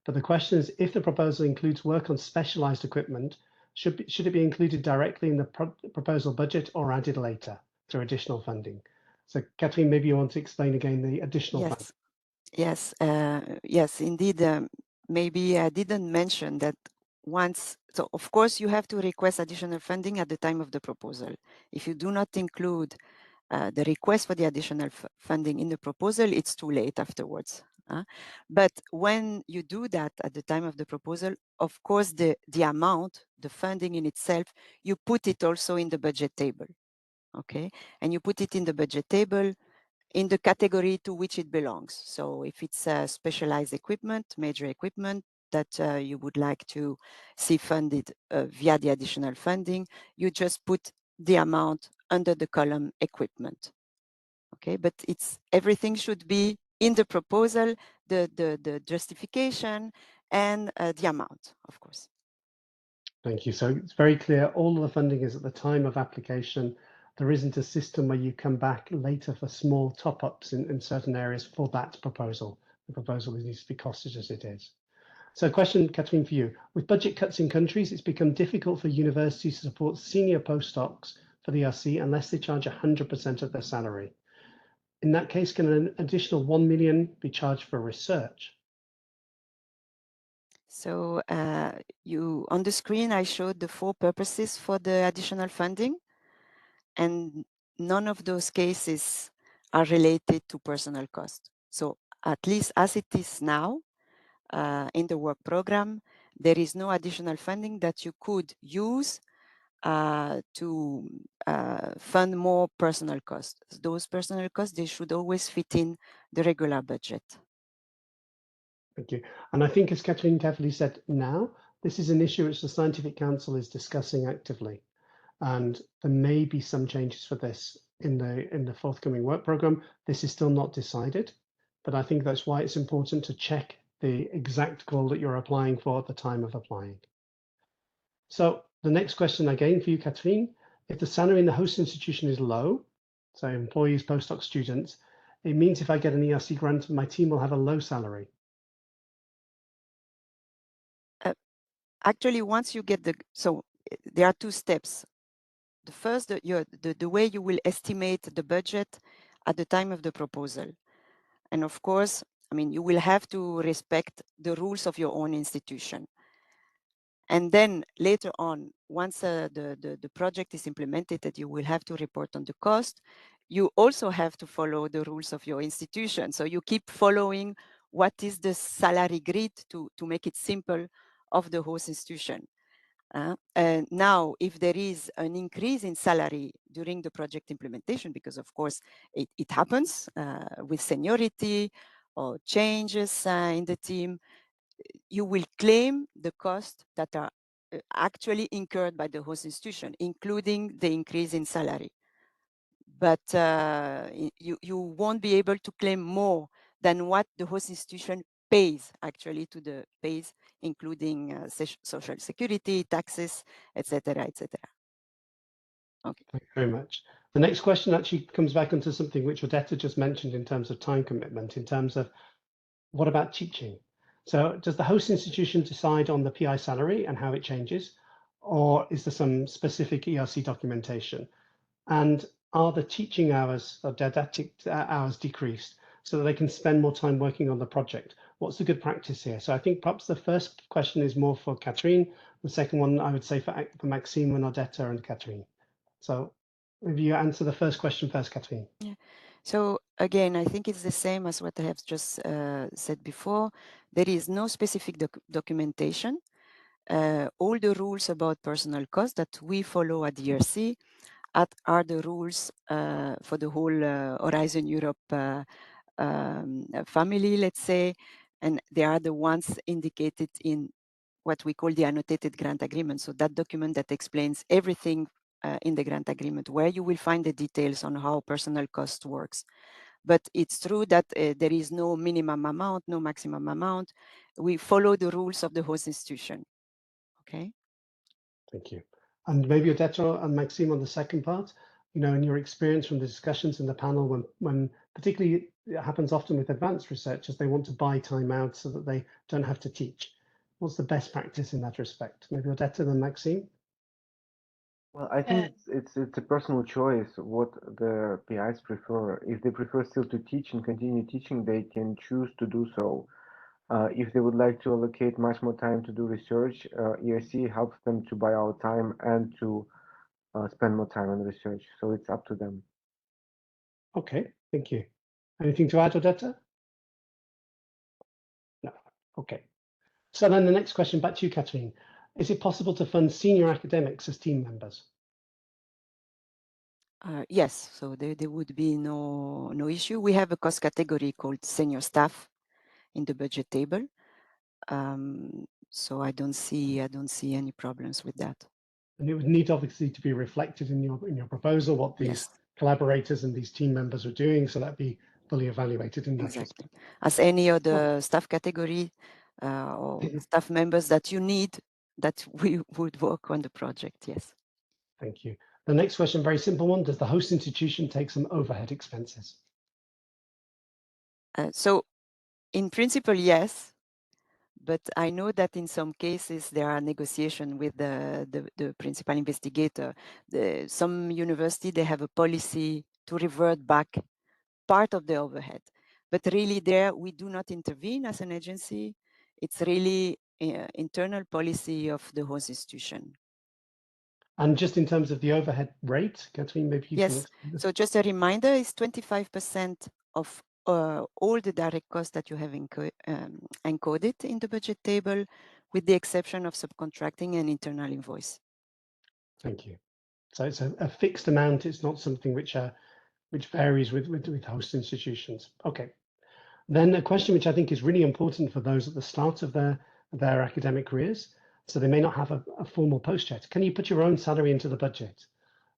But the question is, if the proposal includes work on specialized equipment, should it be included directly in the proposal budget or added later through additional funding? So Catherine, maybe you want to explain again the additional funding. Yes, yes, indeed. Maybe I didn't mention that once. So of course you have to request additional funding at the time of the proposal. If you do not include the request for the additional funding in the proposal, it's too late afterwards. But when you do that at the time of the proposal, of course, the amount, the funding in itself, you put it also in the budget table, okay? And you put it in the budget table in the category to which it belongs. So if it's specialized equipment, major equipment that you would like to see funded via the additional funding, you just put the amount under the column equipment. Okay, but everything should be in the proposal, the justification, and the amount, of course. Thank you. So it's very clear. All of the funding is at the time of application. There isn't a system where you come back later for small top-ups in certain areas for that proposal. The proposal needs to be costed as it is. So a question, Catherine, for you. With budget cuts in countries, it's become difficult for universities to support senior postdocs for the ERC unless they charge 100% of their salary. In that case, can an additional 1 million be charged for research? So on the screen, I showed the 4 purposes for the additional funding, and none of those cases are related to personal cost. So at least as it is now in the work program, there is no additional funding that you could use to fund more personal costs. Those personal costs, they should always fit in the regular budget. Thank you. And I think, as Catherine carefully said, now this is an issue which the Scientific Council is discussing actively, and there may be some changes for this in the forthcoming work program. This is still not decided, but I think that's why it's important to check the exact goal that you're applying for at the time of applying. So the next question again for you, Catherine, if the salary in the host institution is low, so employees, postdoc students, it means if I get an ERC grant, my team will have a low salary. Actually, once you get so there are 2 steps. The first, the way you will estimate the budget at the time of the proposal. And of course, I mean, you will have to respect the rules of your own institution. And then later on, once the project is implemented, that you will have to report on the cost, you also have to follow the rules of your institution. So you keep following what is the salary grid to make it simple of the host institution. And now, if there is an increase in salary during the project implementation, because of course it happens with seniority or changes in the team, you will claim the costs that are actually incurred by the host institution, including the increase in salary. But you won't be able to claim more than what the host institution pays actually to the pays, including social security, taxes, etc., etc. Okay. Thank you very much. The next question actually comes back onto something which Odetta just mentioned in terms of time commitment, in terms of what about teaching? So does the host institution decide on the PI salary and how it changes, or is there some specific ERC documentation? And are the teaching hours or didactic hours decreased so that they can spend more time working on the project? What's the good practice here? So I think perhaps the first question is more for Catherine. The second one, I would say for Maxime and Odetta and Catherine. So maybe you answer the first question first, Catherine. Yeah. So again, I think it's the same as what I have just said before. There is no specific documentation. All the rules about personal cost that we follow at the ERC are the rules for the whole Horizon Europe family, let's say, and they are the ones indicated in what we call the annotated grant agreement. So that document that explains everything in the grant agreement, where you will find the details on how personal cost works. But it's true that there is no minimum amount, no maximum amount. We follow the rules of the host institution. Okay. Thank you. And maybe Odetta and Maxime on the second part, you know, in your experience from the discussions in the panel, when particularly it happens often with advanced researchers, they want to buy time out so that they don't have to teach. What's the best practice in that respect? Maybe Odetta and Maxime? Well, I think it's a personal choice what the PIs prefer. If they prefer still to teach and continue teaching, they can choose to do so. If they would like to allocate much more time to do research, ERC helps them to buy out time and to spend more time on research. So it's up to them. Okay, thank you. Anything to add, Odetta? No. Okay. So then the next question back to you, Catherine. Is it possible to fund senior academics as team members? Yes, so there would be no issue. We have a cost category called senior staff in the budget table. So I don't see any problems with that. And it would need obviously to be reflected in your proposal what these Yes, collaborators and these team members are doing, so that'd be fully evaluated in that exactly. respect. As any other staff category or staff members that you need, that we would work on the project. Yes. Thank you. The next question, very simple one. Does the host institution take some overhead expenses? So in principle, yes. But I know that in some cases there are negotiations with the principal investigator. Some university, they have a policy to revert back part of the overhead. But really there, we do not intervene as an agency. It's really internal policy of the host institution. And just in terms of the overhead rate, Catherine, maybe you can Yes, explain this. so just a reminder, is 25% of all the direct costs that you have encoded in the budget table, with the exception of subcontracting and internal invoice. Thank you. So it's a fixed amount. It's not something which varies with host institutions. Okay. Then a question which I think is really important for those at the start of their academic careers, so they may not have a formal post yet. Can you put your own salary into the budget?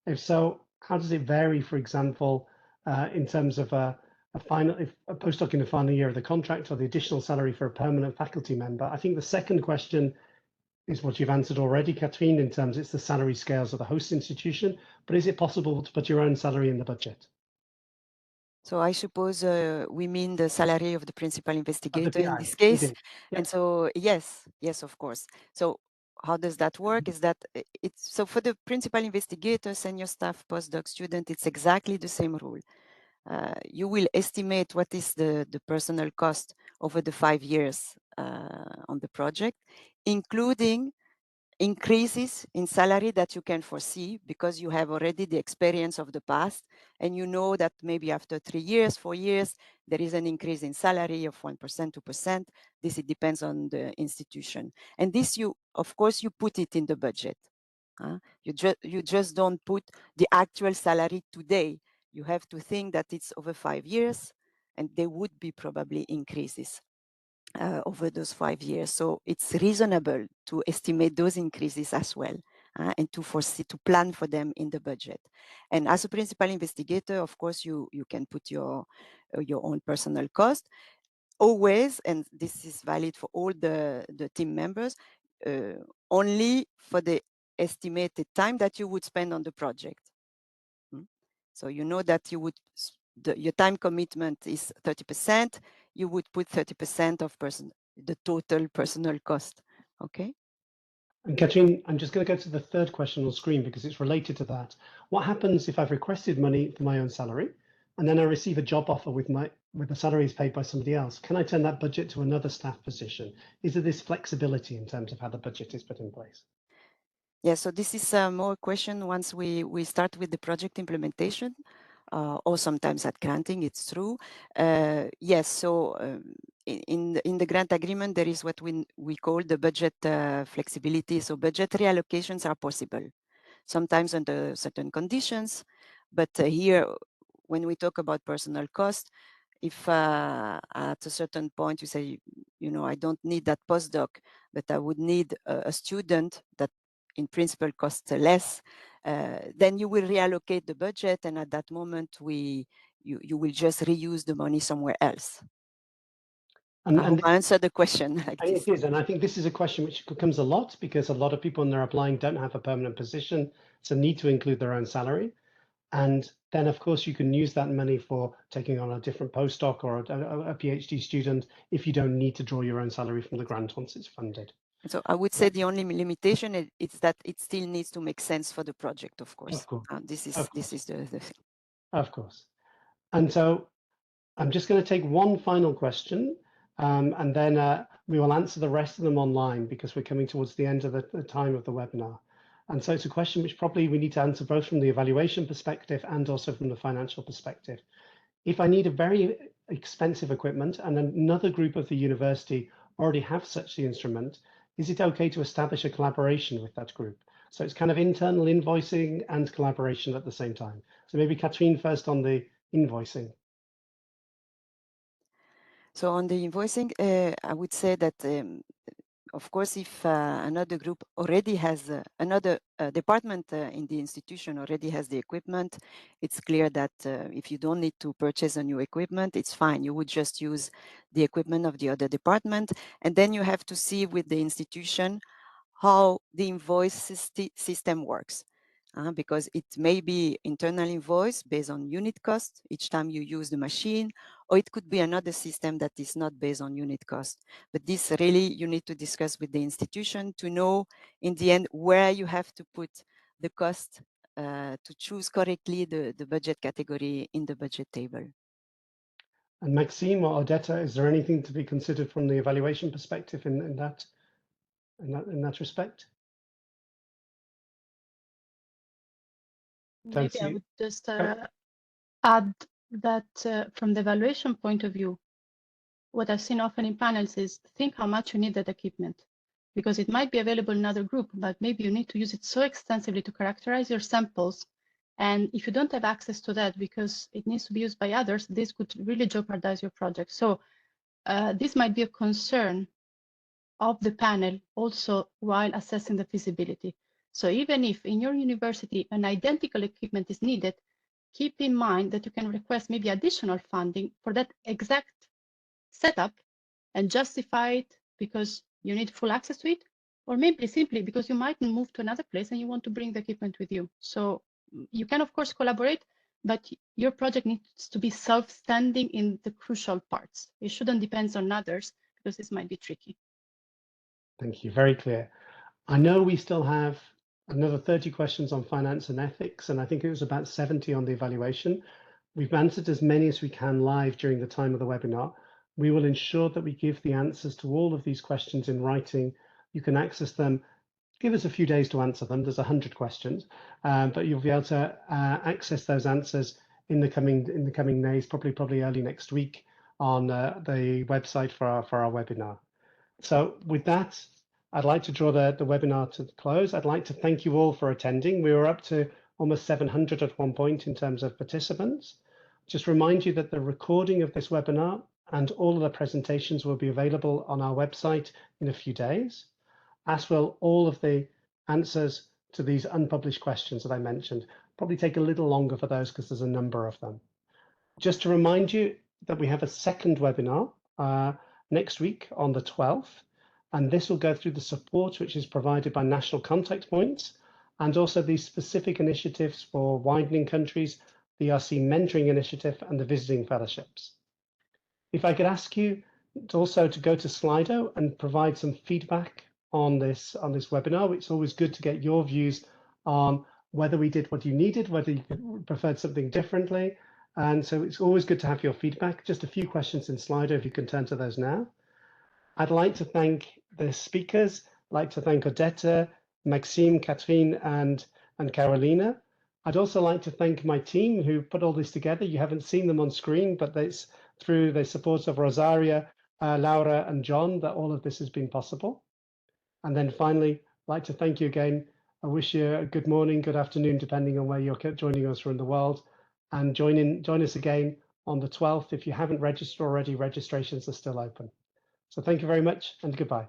If so, how does it vary, for example, in terms of a postdoc in the final year of the contract, or the additional salary for a permanent faculty member? I think the second question is what you've answered already, Catherine, in terms it's the salary scales of the host institution, but is it possible to put your own salary in the budget? So I suppose we mean the salary of the principal investigator in PI, this case. indeed. Yeah. And so, yes, of course. So how does that work? Is that it's so for the principal investigator, senior staff, postdoc student, it's exactly the same rule. you will estimate what is the personal cost over the 5 years on the project, including increases in salary that you can foresee because you have already the experience of the past, and you know that maybe after 3 years, 4 years, there is an increase in salary of 1%, 2%. This, it depends on the institution. And this, you, of course, you put it in the budget. You just don't put the actual salary today. You have to think that it's over 5 years, and there would be probably increases over those 5 years. So it's reasonable to estimate those increases as well, and to foresee, to plan for them in the budget. And as a principal investigator, of course, you can put your own personal cost. Always, and this is valid for all the team members, only for the estimated time that you would spend on the project. So you know that you would, your time commitment is 30%, you would put 30% of the total personal cost, okay? And Katrine, I'm just going to go to the third question on screen because it's related to that. What happens if I've requested money for my own salary and then I receive a job offer with the salary is paid by somebody else? Can I turn that budget to another staff position? Is there this flexibility in terms of how the budget is put in place? Yeah, so this is more question once we start with the project implementation, or sometimes at granting, it's true. Yes, so in the grant agreement, there is what we call the budget flexibility. So budget reallocations are possible, sometimes under certain conditions. But here, when we talk about personal cost, if at a certain point you say, you know, I don't need that postdoc, but I would need a student that in principle costs less, then you will reallocate the budget, and at that moment you will just reuse the money somewhere else. I hope I answered the question like this. It is, and I think this is a question which comes a lot because a lot of people when they're applying don't have a permanent position, so need to include their own salary. And then, of course, you can use that money for taking on a different postdoc or a PhD student if you don't need to draw your own salary from the grant once it's funded. So I would say the only limitation is that it still needs to make sense for the project, of course. Of course. This is the thing. Of course. And so I'm just going to take one final question, and then we will answer the rest of them online because we're coming towards the end of the time of the webinar. And so it's a question which probably we need to answer both from the evaluation perspective and also from the financial perspective. If I need a very expensive equipment and another group of the university already have such the instrument, is it okay to establish a collaboration with that group? So it's kind of internal invoicing and collaboration at the same time. So maybe Katrine first on the invoicing. So on the invoicing, I would say that, of course, if another group already has another department in the institution already has the equipment, it's clear that if you don't need to purchase a new equipment, it's fine. You would just use the equipment of the other department. And then you have to see with the institution how the invoice system works. Because it may be internal invoice based on unit cost each time you use the machine, or it could be another system that is not based on unit cost. But this really you need to discuss with the institution to know in the end where you have to put the cost to choose correctly the budget category in the budget table. And Maxime or Odetta, is there anything to be considered from the evaluation perspective in that respect? Maybe I would just add that from the evaluation point of view, what I've seen often in panels is think how much you need that equipment, because it might be available in another group, but maybe you need to use it so extensively to characterize your samples. And if you don't have access to that because it needs to be used by others, this could really jeopardize your project. So this might be a concern of the panel also while assessing the feasibility. So even if in your university an identical equipment is needed, keep in mind that you can request maybe additional funding for that exact setup and justify it because you need full access to it, or maybe simply because you might move to another place and you want to bring the equipment with you. So you can, of course, collaborate, but your project needs to be self-standing in the crucial parts. It shouldn't depend on others because this might be tricky. Thank you, very clear. I know we still have another 30 questions on finance and ethics, and I think it was about 70 on the evaluation. We've answered as many as we can live during the time of the webinar. We will ensure that we give the answers to all of these questions in writing. You can access them. Give us a few days to answer them. There's 100 questions, but you'll be able to access those answers in the coming days, probably early next week on the website for our webinar. So with that, I'd like to draw the webinar to the close. I'd like to thank you all for attending. We were up to almost 700 at one point in terms of participants. Just remind you that the recording of this webinar and all of the presentations will be available on our website in a few days, as will all of the answers to these unpublished questions that I mentioned. Probably take a little longer for those because there's a number of them. Just to remind you that we have a second webinar next week on the 12th, and this will go through the support which is provided by national contact points and also these specific initiatives for widening countries, the ERC mentoring initiative and the visiting fellowships. If I could ask you also to go to Slido and provide some feedback on this webinar. It's always good to get your views on whether we did what you needed, whether you preferred something differently. And so it's always good to have your feedback. Just a few questions in Slido, if you can turn to those now. I'd like to thank the speakers. I'd like to thank Odetta, Maxime, Catherine, and Carolina. I'd also like to thank my team who put all this together. You haven't seen them on screen, but it's through the support of Rosaria, Laura, and John that all of this has been possible. And then finally, I'd like to thank you again. I wish you a good morning, good afternoon, depending on where you're joining us from the world. And join us again on the 12th. If you haven't registered already, registrations are still open. So thank you very much and goodbye.